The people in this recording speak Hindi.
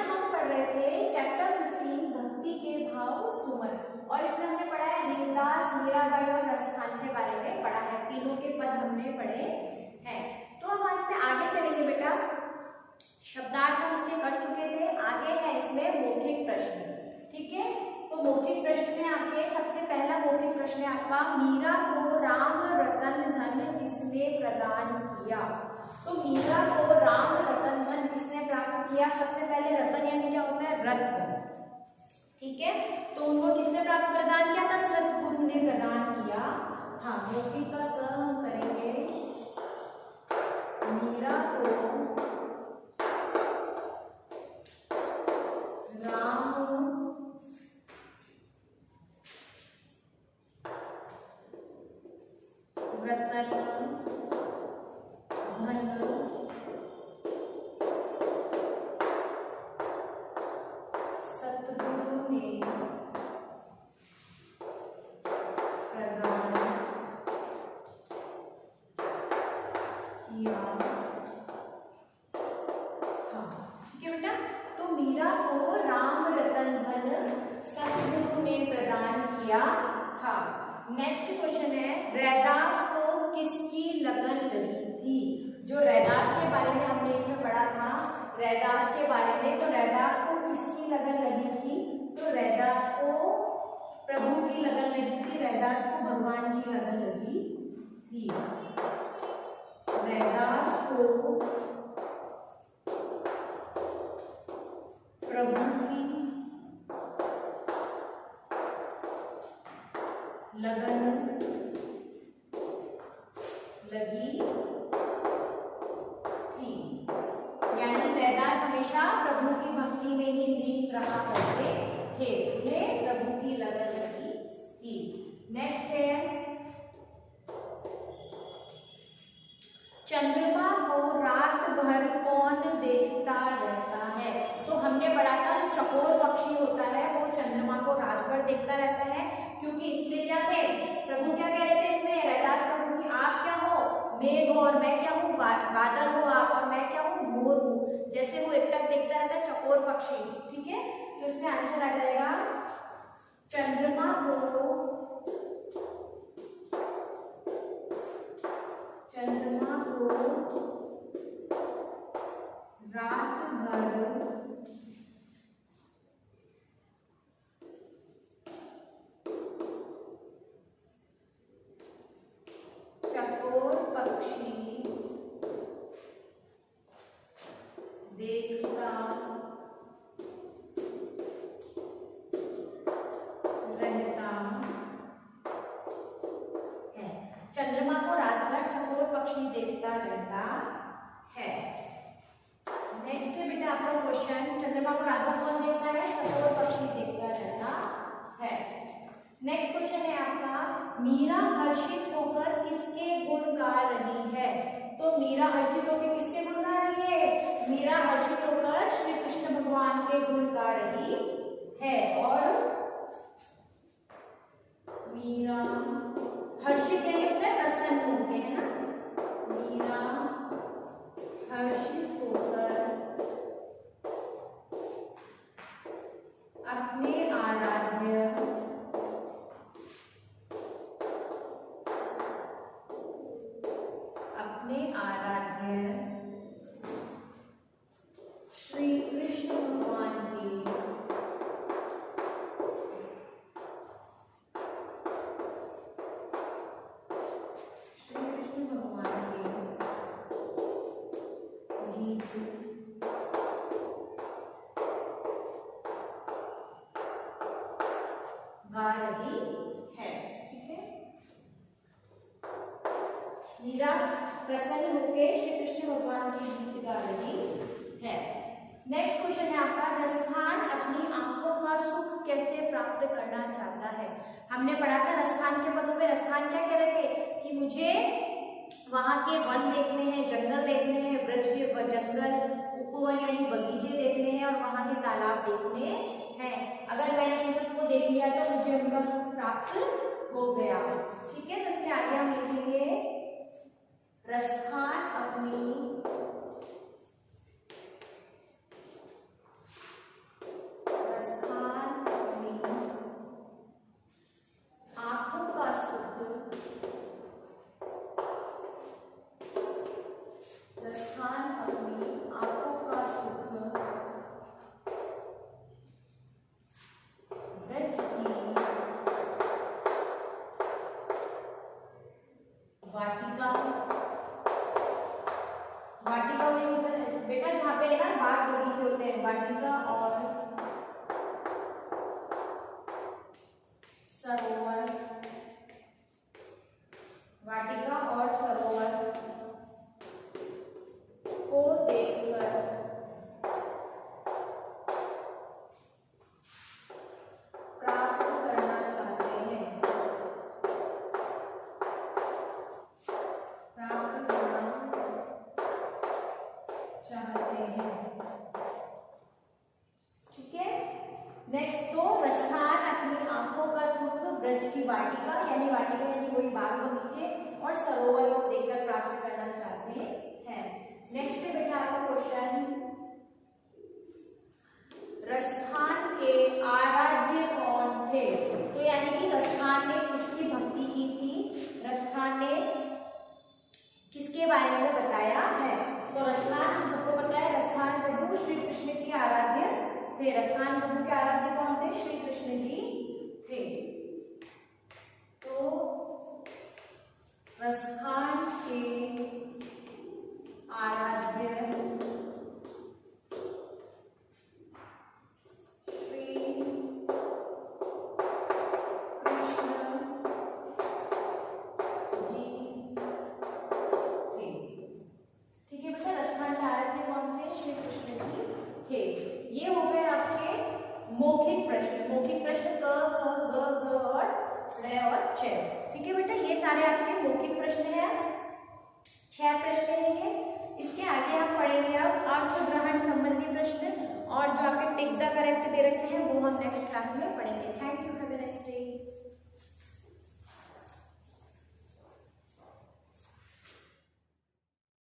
हम पढ़ रहे थे चैप्टर 15 भक्ति के भाव सुमन, और इसमें हमने पढ़ा है रीमदास, मीराबाई और रसखान के बारे में पढ़ा है। तीनों के पद हमने पढ़े हैं। तो हम इसमें आगे चलेंगे बेटा। शब्दार्थ हम इसके कर चुके थे, आगे है इसमें मौखिक प्रश्न। ठीक है, तो मौखिक प्रश्न में आपके सबसे पहला मौखिक प्रश्न है आपका, मीरा को राम रतन धन किसने प्रदान किया? तो मीरा को राम रतन धन किसने प्राप्त किया? सबसे पहले रतन यानी क्या होता है? रत्न। ठीक है, तो उनको किसने प्राप्त प्रदान किया था? सतगुरु ने प्रदान किया। हाँ, मौखिक का हम करेंगे, मीरा को राम रतन धन सतगुरु ने प्रदान किया। ठीक है बेटा, तो मीरा को राम रतन धन सतगुरु ने प्रदान किया था। नेक्स्ट क्वेश्चन है, रैदास को किसकी लगन लगी थी? जो रैदास के बारे में हमने इसमें पढ़ा था, रैदास के बारे में, तो रैदास को किसकी लगन लगी थी? तो रैदास को प्रभु की लगन लगी थी, रैदास को भगवान की लगन लगी थी। रैदास को प्रभु की लगन लगी थी, यानी रैदास हमेशा प्रभु की भक्ति में ही लीन रहा करते थे, उन्हें प्रभु की लगन लगी थी। नेक्स्ट है, चंद्रमा को रात भर कौन देखता रहता है? तो हमने पढ़ा था जो चकोर पक्षी होता है वो चंद्रमा को रात भर देखता रहता है, क्योंकि इसमें क्या थे, प्रभु क्या कह रहे थे इसमें, रैदास प्रभु की आप क्या हो? मेघ, और मैं क्या हूँ? बादल हो आप, और मैं क्या हूँ? मोर हूँ। जैसे वो एकटक देखता रहता है चकोर पक्षी। ठीक है, तो इसमें आंसर आ जाएगा, चंद्रमा को रात भर चकोर पक्षी देखता रहता है। चंद्रमा को रात भर चकोर पक्षी देखता रहता है। नेक्स्ट है बेटा आपका क्वेश्चन, चंद्रमा को रात भर कौन देखता है? चकोर पक्षी देखता रहता है। नेक्स्ट क्वेश्चन है आपका, मीरा हर्षित होकर किसके गुण गा रही है? तो मीरा हर्षित होकर किसके गुण गा रही है? मीरा हर्षित होकर श्री कृष्ण भगवान के गुण गा रही है। और मीरा हर्षित यानी होता है प्रसन्न होते है ना, मीरा हर्षित होकर अपने आराध्य श्री कृष्ण भगवान की गीत गा रही है। ठीक है, मीरा प्रसन्न होकर श्री कृष्ण भगवान के गीत गा रही है। नेक्स्ट क्वेश्चन है आपका, रसखान अपनी आंखों का सुख कैसे प्राप्त करना चाहता है? हमने पढ़ा था रसखान के पदों में, रसखान क्या कह रहे थे कि मुझे वहां के वन देखने हैं, जंगल देखने हैं, ब्रज के जंगल, उपवन यानी बगीचे देखने हैं, और वहां के तालाब देखने हैं। अगर मैंने इन सबको देख लिया तो मुझे उनका सुख प्राप्त हो गया। ठीक है, तो इसमें आगे हम लिखेंगे, रसखान अपनी सरोवर, वाटिका और सरोवर को देखकर प्राप्त करना चाहते हैं, प्राप्त करना चाहते हैं। ठीक है, नेक्स्ट, तो रसखान अपनी आंखों का सुख ब्रज की वाटिका यानी वही बाग बगीचे और सरोवर को देखकर प्राप्त करना चाहते हैं। नेक्स्ट है बेटा आपका क्वेश्चन, रसखान के आराध्य कौन थे? तो यानी कि रसखान ने किसकी भक्ति की थी, रसखान ने किसके बारे में बताया है? तो रसखान हम सबको पता है, रसखान प्रभु श्री कृष्ण के आराध्य थे। रसखान प्रभु के आराध्य कौन थे? श्री कृष्ण जी थे। तो रसखान के आराध्य श्री कृष्ण जी थे। ठीक है बेटा, रसखान के आराध्य कौन थे? श्री कृष्ण जी थे। ये हो गए आपके मौखिक प्रश्न। मौखिक प्रश्न क, ख, ग, घ और ड़ और च। ठीक है बेटा, ये सारे आपके मौखिक प्रश्न हैं। 6 प्रश्न है ये। इसके आगे हम पढ़ेंगे अब अर्थ ग्रहण संबंधी प्रश्न, और जो आपके टिक द करेक्ट दे रखे हैं वो हम नेक्स्ट क्लास में पढ़ेंगे। Thank you.